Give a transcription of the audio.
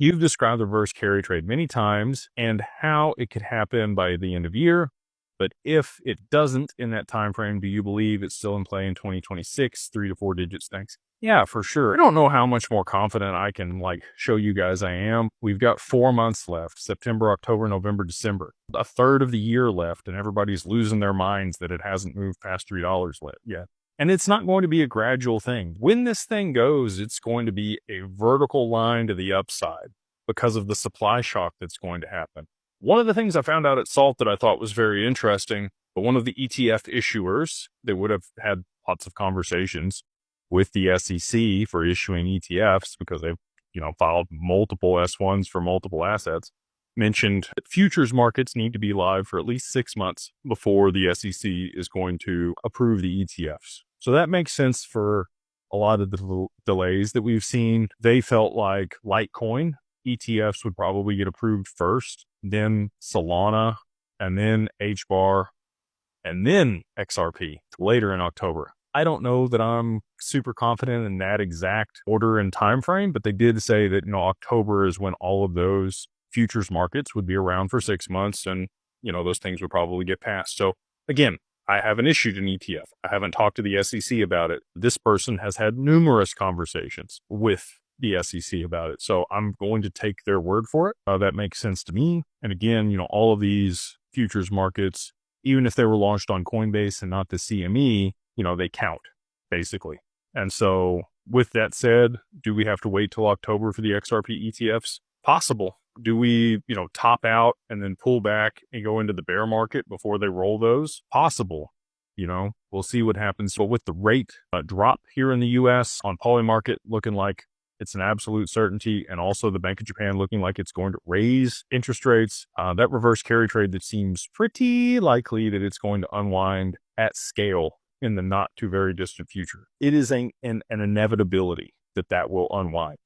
You've described the reverse carry trade many times and how it could happen by the end of year. But if it doesn't in that time frame, do you believe it's still in play in 2026, 3 to 4 digits? Thanks. Yeah, for sure. I don't know how much more confident I can show you guys I am. We've got 4 months left: September, October, November, December. A third of the year left, and everybody's losing their minds that it hasn't moved past $3 yet. And it's not going to be a gradual thing. When this thing goes, it's going to be a vertical line to the upside because of the supply shock that's going to happen. One of the things I found out at SALT that I thought was very interesting, but one of the ETF issuers that would have had lots of conversations with the SEC for issuing ETFs because they've, filed multiple S1s for multiple assets, mentioned that futures markets need to be live for at least 6 months before the SEC is going to approve the ETFs. So that makes sense for a lot of the delays that we've seen. They felt like Litecoin ETFs would probably get approved first, then Solana, and then HBAR, and then XRP later in October. I don't know that I'm super confident in that exact order and time frame, but they did say that October is when all of those futures markets would be around for 6 months, and those things would probably get passed. So again, I haven't issued an ETF. I haven't talked to the SEC about it. This person has had numerous conversations with the SEC about it. So I'm going to take their word for it. That makes sense to me. And again, all of these futures markets, even if they were launched on Coinbase and not the CME, they count basically. And so with that said, do we have to wait till October for the XRP ETFs? Possible. Do we, top out and then pull back and go into the bear market before they roll those? Possible. We'll see what happens. But with the rate drop here in the US on Polymarket looking like it's an absolute certainty, and also the Bank of Japan looking like it's going to raise interest rates, that reverse carry trade that seems pretty likely that it's going to unwind at scale in the not too very distant future. It is an inevitability that will unwind.